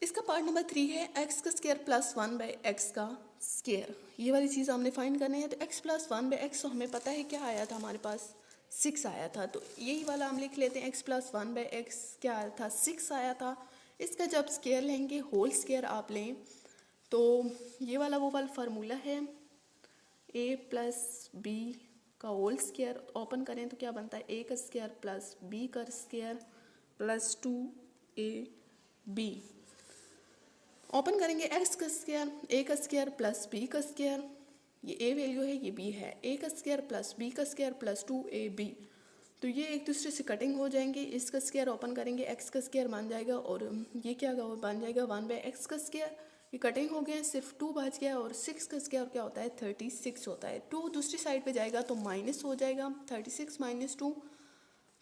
इसका पार्ट नंबर 3 है x का स्क्वायर प्लस 1/x का स्क्वायर, ये वाली चीज़ हमने फाइंड करनी है। तो x + 1/x तो हमें पता है क्या आया था, हमारे पास 6 आया था, तो यही वाला हम लिख लेते हैं। x + 1/x क्या आया था 6 आया था। इसका जब स्क्वायर लेंगे होल स्क्वायर आप लें तो ये वाला वो वाला फार्मूला है a + b का होल स्क्वायर, ओपन करें तो क्या बनता है a का स्क्वायर प्लस b का स्क्वायर प्लस 2ab, ओपन करेंगे x का स्क्वायर a का स्क्वायर प्लस b का स्क्वायर, ये a वैल्यू है ये b है, a का स्क्वायर प्लस b का स्क्वायर प्लस 2ab, तो ये एक दूसरे से कटिंग हो जाएंगे। इसका स्क्वायर ओपन करेंगे x का स्क्वायर बन जाएगा और ये क्या बन जाएगा 1/x का स्क्वायर, ये कटिंग हो गया, सिर्फ 2 बच गया और 6 का स्क्वायर क्या होता है 36 होता है। 2 दूसरी साइड पे जाएगा तो माइनस हो जाएगा, 36 - 2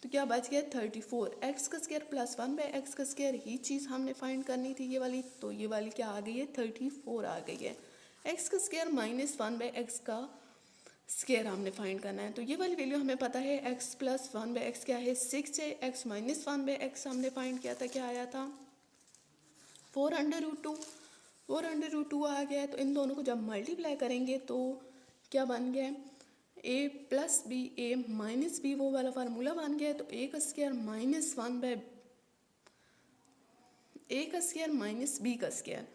तो क्या बच गया 34। x का स्क्वायर प्लस 1/x का स्क्वायर ही चीज़ हमने फाइंड करनी थी ये वाली, तो ये वाली क्या आ गई है 34 आ गई है। x का स्क्वायर माइनस 1/x का स्क्वायर हमने फाइंड करना है, तो ये वाली वैल्यू हमें पता है x + 1/x क्या है 6 है, x - 1/x हमने फाइंड किया था, क्या आया था 4 अंडर रूट 2, 4 अंडर रूट 2 आ गया है। तो इन दोनों को जब मल्टीप्लाई करेंगे तो क्या बन गया a + b, a - b वो वाला फार्मूला बन गया है, तो a का स्क्वायर -1 ए का स्क्वायर माइनस बी का स्क्वायर।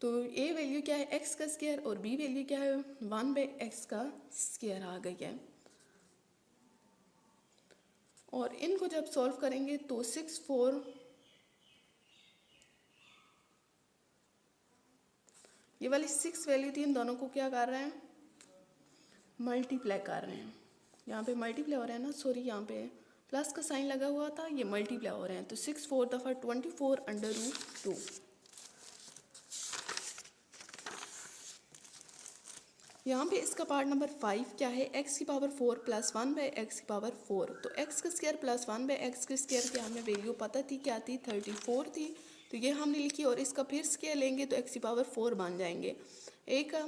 तो ए वैल्यू क्या है एक्स का स्क्वायर और बी वैल्यू क्या है 1/x का स्क्वायर आ गई है। और इनको जब सॉल्व करेंगे तो 6/4 ये वाली 6 वैल्यू थी, इन दोनों को क्या कर रहे हैं मल्टीप्लाई कर रहे हैं। यहाँ पे मल्टीप्लाई हो रहा है ना, सॉरी यहाँ पे प्लस का साइन लगा हुआ था, ये मल्टीप्लाई हो रहे हैं। तो 6/4 दफ़ा 24/√2। यहाँ पे इसका पार्ट नंबर 5 क्या है x की पावर 4 प्लस 1/x की पावर 4। तो x का स्क्वायर प्लस 1/x के स्क्वायर की हमें वैल्यू पता थी क्या थी 34 थी, तो ये हमने लिखी। और इसका फिर स्क्वायर लेंगे तो x की पावर 4 बन जाएंगे। a का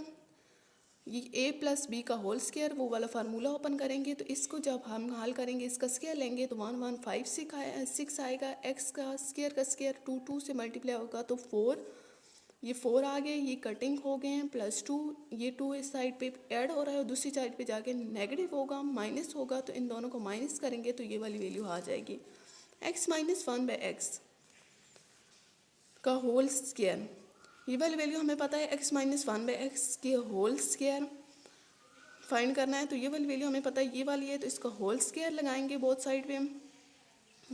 ये a प्लस बी का होल स्क्वायर वो वाला फार्मूला ओपन करेंगे, तो इसको जब हम हल करेंगे इसका स्क्वायर लेंगे तो 1156 आएगा। x का स्क्वायर 2 से मल्टीप्लाई होगा तो 4, ये 4 आ गए, ये कटिंग हो गए हैं, +2 ये 2 इस साइड पे ऐड हो रहा है और दूसरी साइड पे जाके नेगेटिव होगा माइनस होगा, तो इन दोनों को माइनस करेंगे तो ये वाली वैल्यू आ जाएगी x माइनस 1/x का होल स्क्वायर। ये वाली वैल्यू हमें पता है x माइनस 1/x के होल स्क्वायर फाइंड करना है। तो ये वाली वैल्यू हमें पता है ये वाली है, तो इसका होल स्क्वायर लगाएंगे बोथ साइड पे।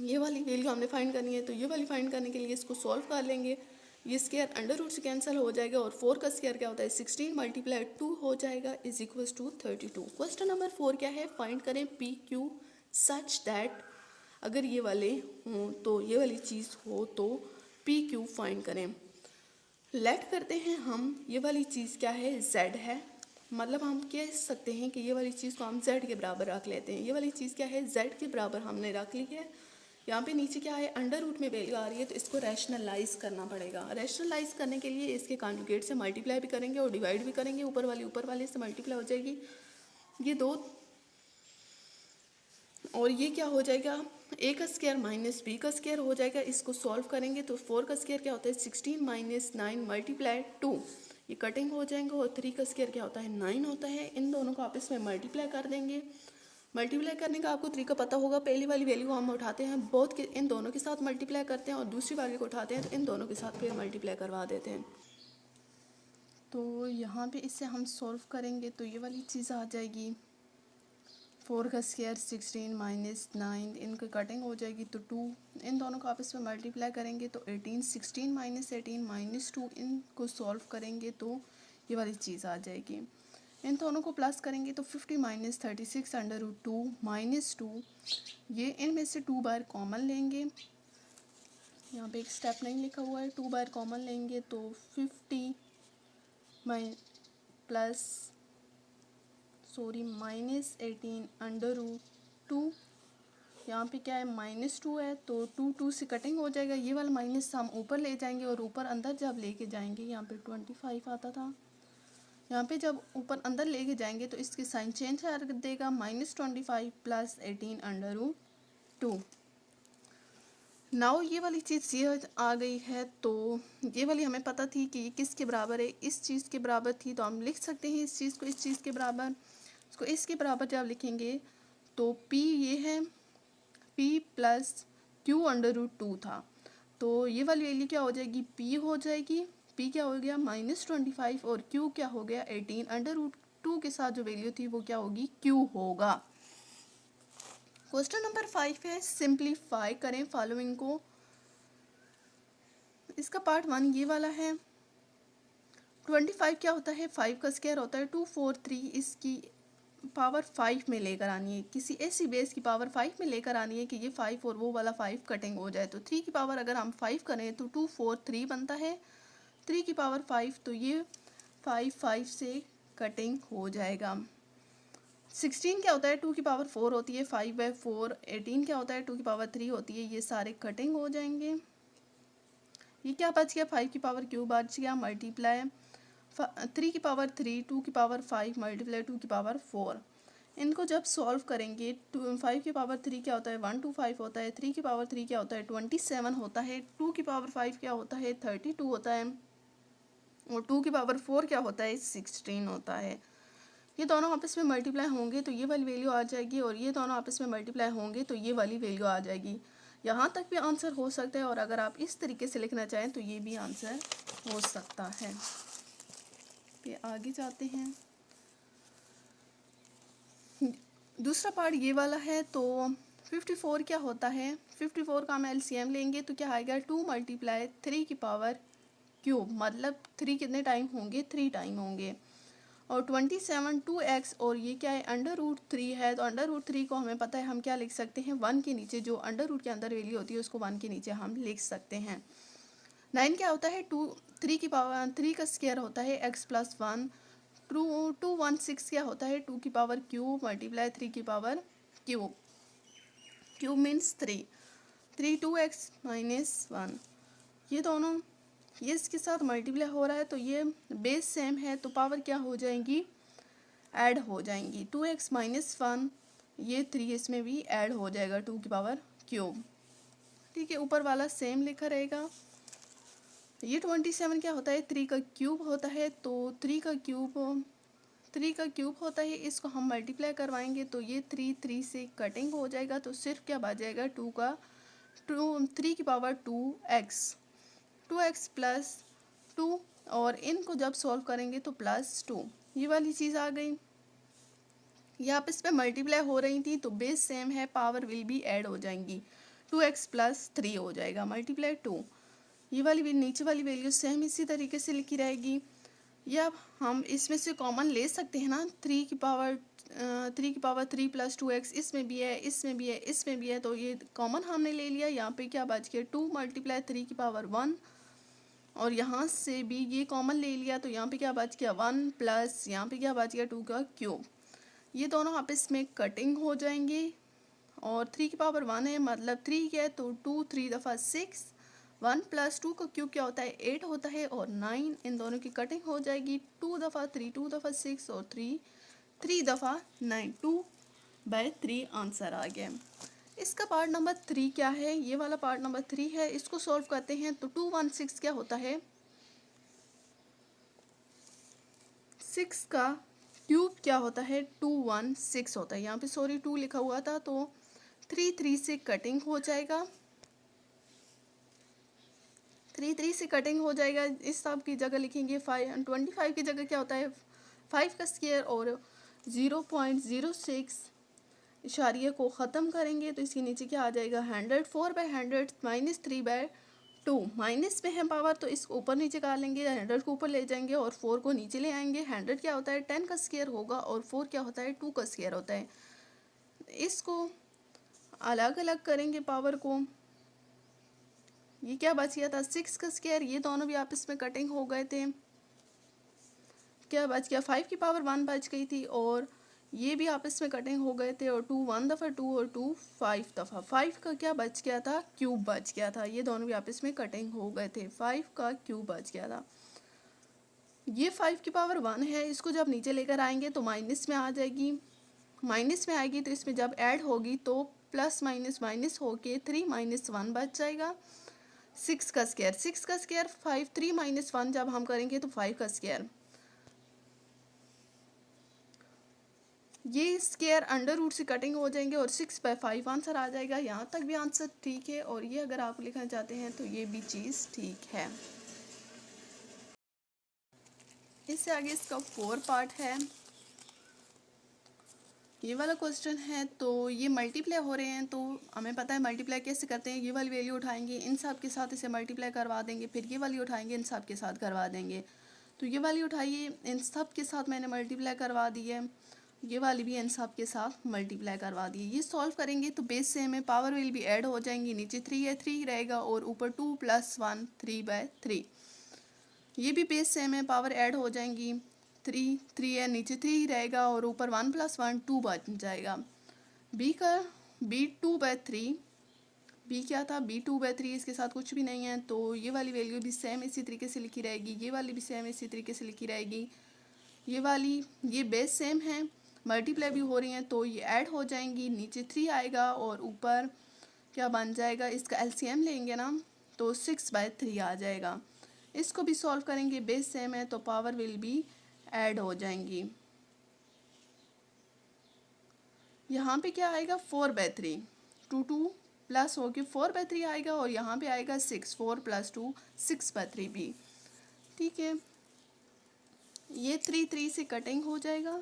ये वाली वैल्यू हमने फाइंड करनी है, तो ये वाली फाइंड करने के लिए इसको सॉल्व कर लेंगे। ये स्क्वायर अंडर रूट से कैंसिल हो जाएगा और 4 का स्क्वायर क्या होता है 16 × 2 हो जाएगा is equals to 32। Question number 4 क्या है, फाइंड करें पी क्यू सच दैट, अगर ये वाले हों तो ये वाली चीज़ हो तो पी क्यू फाइंड करें। लेट करते हैं हम, ये वाली चीज़ क्या है z है, मतलब हम कह सकते हैं कि ये वाली चीज़ को हम z के बराबर रख लेते हैं। ये वाली चीज़ क्या है z के बराबर हमने रख ली है। यहाँ पे नीचे क्या है अंडर रूट में वैल्यू आ रही है, तो इसको रैशनलाइज करना पड़ेगा। रैशनलाइज करने के लिए इसके कॉन्जुगेट से मल्टीप्लाई भी करेंगे और डिवाइड भी करेंगे, ऊपर वाले से मल्टीप्लाई हो जाएगी ये 2, और ये क्या हो जाएगा a का स्क्वायर माइनस b का स्क्वायर हो जाएगा। इसको सॉल्व करेंगे तो 4 का स्क्वायर क्या होता है 16 - 9 × 2, ये कटिंग हो जाएंगे। और 3 का स्क्वायर क्या होता है 9 होता है। इन दोनों को आपस में मल्टीप्लाई कर देंगे। मल्टीप्लाई करने का आपको तरीका पता होगा, पहली वाली वैल्यू हम उठाते हैं बोथ के इन दोनों के साथ मल्टीप्लाई करते हैं और दूसरी वाली को उठाते हैं तो इन दोनों के साथ फिर मल्टीप्लाई करवा देते हैं। तो यहाँ पे इससे हम सॉल्व करेंगे तो ये वाली चीज़ आ जाएगी 4 का स्क्वायर 16 - 9, इनकी कटिंग हो जाएगी तो 2, इन दोनों को आपस में मल्टीप्लाई करेंगे तो 18, 16 - 18 - 2, इनको सॉल्व करेंगे तो ये वाली चीज़ आ जाएगी। इन दोनों को प्लस करेंगे तो 50 - 36 √2 - 2, ये इनमें से 2 बार कॉमन लेंगे। यहाँ पे एक स्टेप नहीं लिखा हुआ है, 2 बार कॉमन लेंगे तो 50 प्लस -18 √2, यहाँ पे क्या है -2 है तो 2 से कटिंग हो जाएगा। ये वाला माइनस हम ऊपर ले जाएंगे और ऊपर अंदर जब लेके जाएंगे, यहाँ पे 25 आता था, यहाँ पे जब ऊपर अंदर लेके जाएंगे तो इसकी साइन चेंज कर देगा -25 प्लस 18 √2। नाउ ये वाली चीज़ ये आ गई है, तो ये वाली हमें पता थी कि ये किसके बराबर है, इस चीज़ के बराबर थी, तो हम लिख सकते हैं इस चीज़ को इस चीज़ के बराबर। इसको इसके बराबर जब लिखेंगे तो p ये है p प्लस q √2 था, तो ये वाली वैल्यू क्या हो जाएगी p हो जाएगी। p क्या हो गया -25 और q क्या हो गया 18 √2 के साथ जो वैल्यू थी वो क्या होगी q होगा। क्वेश्चन नंबर 5 है, सिंप्लीफाई करें फॉलोइंग को। इसका पार्ट 1 ये वाला है। 25 क्या होता है 5 का स्क्वायर होता है 243, इसकी पावर 5 में लेकर आनी है, किसी ऐसी बेस की पावर 5 में लेकर आनी है कि ये 5 और वो वाला 5 कटिंग हो जाए। तो 3 की पावर अगर हम 5 करें तो 243 बनता है, 3 की पावर 5 तो ये 5 से कटिंग हो जाएगा। 16 क्या होता है 2 की पावर 4 होती है 5/4, 18 क्या होता है 2 की पावर 3 होती है, ये सारे कटिंग हो जाएंगे। ये क्या बच गया 5 की पावर क्यूब बच गया, मल्टीप्लाई 3 की पावर 3, 2 की पावर 5 मल्टीप्लाई 2 की पावर 4। इनको जब सॉल्व करेंगे 5 की पावर 3 क्या होता है 125 होता है, 3 की पावर 3 क्या होता है 27 होता है, 2 की पावर 5 क्या होता है 32 होता है और 2 की पावर 4 क्या होता है 16 होता है। ये दोनों आपस में मल्टीप्लाई होंगे तो ये वाली वैल्यू आ जाएगी और ये दोनों आपस में मल्टीप्लाई होंगे तो ये वाली वैल्यू आ जाएगी। यहाँ तक भी आंसर हो सकता है, और अगर आप इस तरीके से लिखना चाहें तो ये भी आंसर हो सकता है। फिर आगे जाते हैं। दूसरा पार्ट ये वाला है। तो 54 क्या होता है, 54 का हम एलसीएम लेंगे तो क्या आएगा 2 × 3 की पावर क्यूब, मतलब 3 कितने टाइम होंगे, 3 टाइम होंगे। और 27 2x, और ये क्या है √3 है, तो √3 को हमें पता है हम क्या लिख सकते हैं, 1 के नीचे जो अंडर के अंदर वैल्यू होती है उसको 1 के नीचे हम लिख सकते हैं। 9 क्या होता है 3 की पावर 3 का स्क्वायर होता है x + 1। 216 क्या होता है 2 की पावर क्यूब × 3 की power cube, cube means 3 2x - 1। ये दोनों ये इसके साथ मल्टीप्लाई हो रहा है तो ये बेस सेम है, तो पावर क्या हो जाएंगी, ऐड हो जाएंगी। 2x - 1, ये 3 इसमें भी ऐड हो जाएगा 2 की पावर क्यूब। ठीक है, ऊपर वाला सेम लिखा रहेगा। ये 27 क्या होता है 3 का क्यूब होता है, तो 3 का क्यूब होता है, इसको हम मल्टीप्लाई करवाएंगे तो ये 3 से कटिंग हो जाएगा, तो सिर्फ क्या बच जाएगा 3 की पावर 2x + 2, और इनको जब सॉल्व करेंगे तो +2, ये वाली चीज़ आ गई। ये आप इस पे मल्टीप्लाई हो रही थी तो बेस सेम है, पावर विल भी ऐड हो जाएंगी, 2x + 3 हो जाएगा × 2। ये वाली भी नीचे वाली वैल्यू सेम इसी तरीके से लिखी रहेगी। या हम इसमें से कॉमन ले सकते हैं ना, 3 की पावर 3 + 2x इसमें भी है, इसमें भी है, इसमें भी है, तो ये कॉमन हमने ले लिया। यहाँ पे क्या बच गया 2 × 3 की पावर 1, और यहाँ से भी ये कॉमन ले लिया, तो यहाँ पे क्या बच गया 1 प्लस यहाँ पे क्या बच गया 2 का क्यूब। ये दोनों आपस में कटिंग हो जाएंगे, और 3 की पावर 1 है, मतलब 3 क्या है तो 2 3 दफ़ा 6, 1 + 2 का क्यूब क्या होता है 8 होता है, और 9 इन दोनों की कटिंग हो जाएगी, 2 दफ़ा 3 2 दफ़ा 6, और 3 दफ़ा 9, 2/3 आंसर आ गया। इसका पार्ट नंबर 3 क्या है, ये वाला पार्ट नंबर 3 है, इसको सॉल्व करते हैं। तो 216 क्या होता है, 6 का क्यूब क्या होता है 216 होता है। यहाँ पे सॉरी 2 लिखा हुआ था, तो 3 से कटिंग हो जाएगा, 3 से कटिंग हो जाएगा। इस सब की जगह लिखेंगे 25 की जगह क्या होता है 5 का स्क्वायर, और 0.06 इशारिये को ख़त्म करेंगे तो इसके नीचे क्या आ जाएगा 100, 4/100 - 3/2। माइनस में है पावर तो इसको ऊपर नीचे कर लेंगे, 100 को ऊपर ले जाएंगे और 4 को नीचे ले आएंगे। 100 क्या होता है 10 का स्क्वायर होगा, और 4 क्या होता है 2 का स्क्वायर होता है। इसको अलग अलग करेंगे पावर को। ये क्या बच गया था 6 का स्क्वायर, ये दोनों भी आपस में कटिंग हो गए थे। क्या बच गया 5 की पावर 1 बच गई थी, और ये भी आपस में कटिंग हो गए थे, और 2 1 दफ़ा 2 और 2 5 दफ़ा। 5 का क्या बच गया था क्यूब बच गया था, ये दोनों भी आपस में कटिंग हो गए थे, 5 का क्यूब बच गया था। ये 5 की पावर 1 है, इसको जब नीचे लेकर आएंगे तो माइनस में आ जाएगी, माइनस में आएगी तो इसमें जब ऐड होगी तो प्लस माइनस माइनस होके 3 - 1 बच जाएगा। 6 का स्क्वायर 5, 3 - 1 जब हम करेंगे तो 5 का स्क्वायर, ये स्क्वायर अंडर रूट से कटिंग हो जाएंगे, और 6/5 आंसर आ जाएगा। यहाँ तक भी आंसर ठीक है, और ये अगर आप लिखना चाहते हैं तो ये भी चीज़ ठीक है। इससे आगे इसका 4 पार्ट है। ये वाला क्वेश्चन है, तो ये मल्टीप्लाई हो रहे हैं, तो हमें पता है मल्टीप्लाई कैसे करते हैं। ये वाली वैल्यू उठाएंगे, इन सब के साथ इसे मल्टीप्लाई करवा देंगे, फिर ये वाली उठाएंगे, इन सब के साथ करवा देंगे। तो ये वाली उठाइए, इन सब के साथ मैंने मल्टीप्लाई करवा दी है, ये वाली भी इन सब के साथ मल्टीप्लाई करवा दी है। ये सॉल्व करेंगे तो बेस सेम है, पावर विल भी ऐड हो जाएंगी, नीचे 3 है 3 रहेगा, और ऊपर 2 + 1 3/3। ये भी बेस सेम है, पावर ऐड हो जाएंगी, 3 है नीचे 3 रहेगा, और ऊपर 1 + 1 2 बन जाएगा। बी 2/3, बी क्या था बी 2/3, इसके साथ कुछ भी नहीं है, तो ये वाली वैल्यू भी सेम इसी तरीके से लिखी रहेगी, ये वाली भी सेम इसी तरीके से लिखी रहेगी। ये वाली ये बेस सेम है, मल्टीप्लाई भी हो रही हैं, तो ये ऐड हो जाएंगी, नीचे 3 आएगा, और ऊपर क्या बन जाएगा, इसका एलसीएम लेंगे ना तो 6/3 आ जाएगा। इसको भी सॉल्व करेंगे, बेस सेम है तो पावर विल भी ऐड हो जाएंगी। यहाँ पे क्या आएगा 4/3, 2 2 प्लस होगी 4/3 आएगा और यहाँ पे आएगा 6, 4 + 2 6/3 भी। ठीक है, ये 3 से कटिंग हो जाएगा,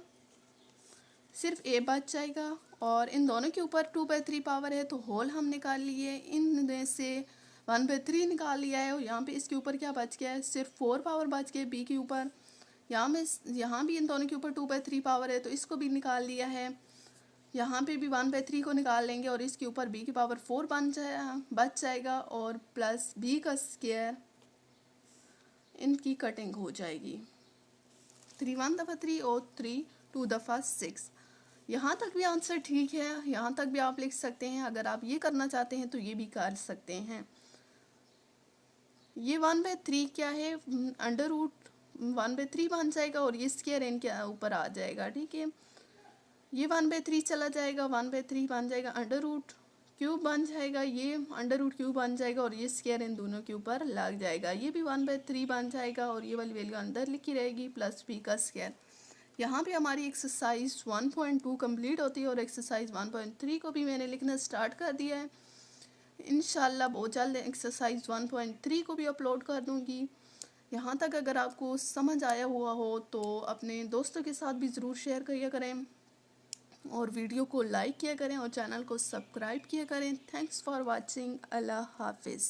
सिर्फ ए बच जाएगा। और इन दोनों के ऊपर 2/3 पावर है तो होल हम निकाल लिए, इनमें से 1/3 निकाल लिया है और यहाँ पे इसके ऊपर क्या बच गया है, सिर्फ 4 पावर बच गया बी के ऊपर। यहाँ भी इन दोनों के ऊपर 2/3 पावर है तो इसको भी निकाल लिया है। यहाँ पे भी 1/3 को निकाल लेंगे और इसके ऊपर बी की पावर 4 बच जाएगा और प्लस बी का स्क्वायर, इनकी कटिंग हो जाएगी। 3 1 दफ़ा 3 और 3 2 दफ़ा 6। यहाँ तक भी आंसर ठीक है, यहाँ तक भी आप लिख सकते हैं। अगर आप ये करना चाहते हैं तो ये भी कर सकते हैं। ये 1/3 क्या है, √1/3 बन जाएगा और ये स्क्वायर इनके ऊपर आ जाएगा। ठीक है, ये 1/3 चला जाएगा, 1/3 बन जाएगा, √³ बन जाएगा, ये √³ बन जाएगा और ये स्क्वायर इन दोनों के ऊपर लग जाएगा। ये भी 1/3 बन जाएगा और ये वाली वैल्यू अंदर लिखी रहेगी प्लस बी का स्क्वायर। यहाँ पे हमारी एक्सरसाइज 1.2 कंप्लीट होती है और एक्सरसाइज 1.3 को भी मैंने लिखना स्टार्ट कर दिया है। इंशाल्लाह बहुत जल्द एक्सरसाइज 1.3 को भी अपलोड कर दूँगी। यहाँ तक अगर आपको समझ आया हुआ हो तो अपने दोस्तों के साथ भी ज़रूर शेयर किया करें और वीडियो को लाइक किया करें और चैनल को सब्सक्राइब किया करें। Thanks for watching. अल्लाह हाफिज़।